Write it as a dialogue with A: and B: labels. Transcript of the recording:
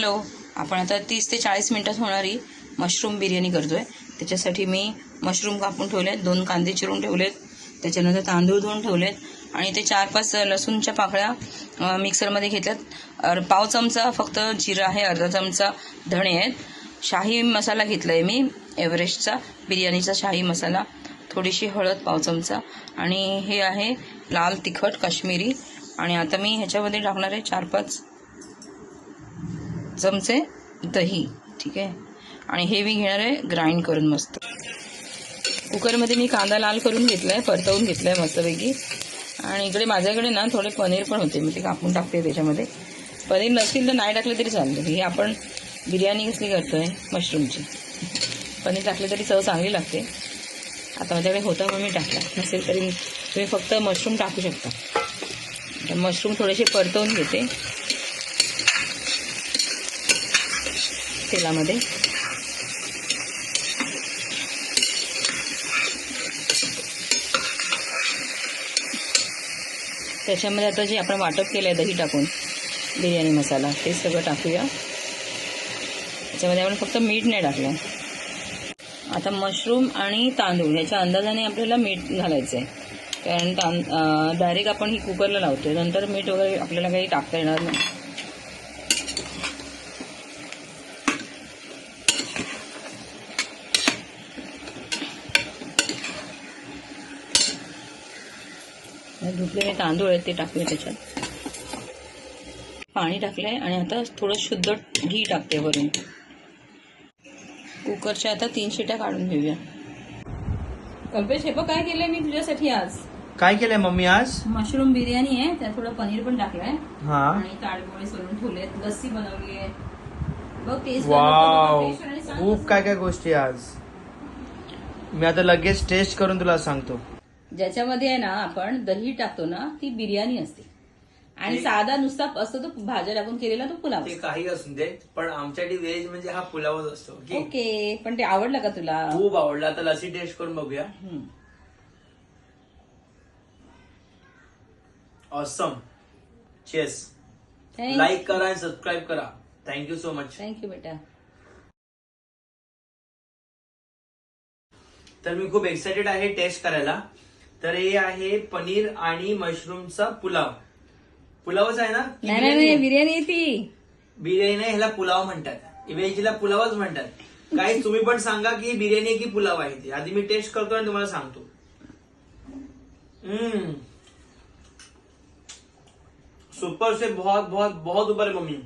A: Hello, आपण आता 30 ते 40 मिनिटात होणारी मशरूम बिर्याणी करतोय. त्याच्यासाठी मी मशरूम कापून ठेवलेत, 2 कांदे चिरून ठेवलेत, त्याच्यानंतर तांदूळ धुवून ठेवलेत आणि ते 4-5 लसूणच्या पाकळ्या मिक्सरमध्ये घेतल्यात. पाव चमचा फक्त जिरं आहे, अर्धा चमचा धणे आहेत. शाही मसाला घेतला आहे मी, एव्हरेस्टचा बिर्याणीचा शाही मसाला, थोडीशी हळद पाव चमचा आणि हे आहे लाल तिखट काश्मीरी. आणि आता मी ह्याच्यामध्ये टाकणार आहे 4-5 चमचे दही. ठीक आहे. आणि हे मी घेणार आहे ग्राइंड करून मस्त. कुकरमध्ये मी कांदा लाल करून घेतला आहे, परतवून घेतला आहे मस्तपैकी. आणि इकडे माझ्याकडे ना थोडे पनीर पण होते, मी ते कापून टाकते त्याच्यामध्ये. पनीर नसतील तर नाही टाकले तरी चालतं. हे आपण बिर्याणी कसली करतोय मशरूमची, पनीर टाकले तरी चव चांगली लागते. आता माझ्याकडे होतं म्हणून मी टाकला, नसेल तरी तुम्ही फक्त मशरूम टाकू शकता. तर मशरूम थोडेसे परतवून घेते तेलामध्ये. त्याच्यामध्ये आता जे आपण वाटप केलं आहे दही टाकून बिर्याणी मसाला, ते सगळं टाकूया. त्याच्यामध्ये आपण फक्त मीठ नाही टाकलं. आता मशरूम आणि तांदूळ ह्याच्या अंदाजाने आपल्याला मीठ घालायचं आहे, कारण डायरेक्ट आपण ही कुकरला लावतोय, नंतर मीठ वगैरे आपल्याला काही टाकता येणार नाही. धुतलेले तांदूळ आहेत ते टाकले, त्याच्यात पाणी टाकलंय आणि आता थोडं शुद्ध घी टाकते वरून. कुकरच्या आता 3 शिट्या काढून घेऊया. कल्पेश, हे बघ काय केलंय मी तुझ्यासाठी आज.
B: काय केलंय मम्मी आज?
A: मशरूम बिर्याणी आहे, त्यात थोडं पनीर पण टाकलंय
B: हा,
A: आणि ताळगोळे सोलून ठेवलेत, लस्सी बनवली आहे. बघ टेस्ट.
B: वाव, खूप काय काय गोष्टी आज. मी आता लगेच टेस्ट करून तुला सांगतो.
A: ज्याच्यामध्ये आहे ना आपण दही टाकतो ना, ती बिर्याणी असते. आणि साधा नुसता असतो तो भाज्या टाकून केलेला तो पुलाव.
C: ते काही असू दे, पण आमच्यासाठी व्हेज म्हणजे हा पुलावच असतो.
A: ओके, पण ते आवडलं का तुला?
C: खूप आवडला. आता लसी टेस्ट करून बघूया. ऑसम. चेस. लाईक करा आणि सबस्क्राईब करा. Thank you so much.
A: थँक्यू बेटा.
C: तर मी खूप एक्सायटेड आहे टेस्ट करायला. तर हे आहे पनीर आणि मशरूमचा पुलाव. पुलावच आहे ना?
A: नाही, बिर्याणी ती.
C: बिर्याणी नाही, ह्याला पुलाव म्हणतात. व्हेजला पुलावच म्हणतात. काही तुम्ही पण सांगा की बिर्याणी की पुलाव आहे ती. आधी मी टेस्ट करतो आणि तुम्हाला सांगतो. सुपर से बहुत बहुत बहुत ऊपर है मम्मी.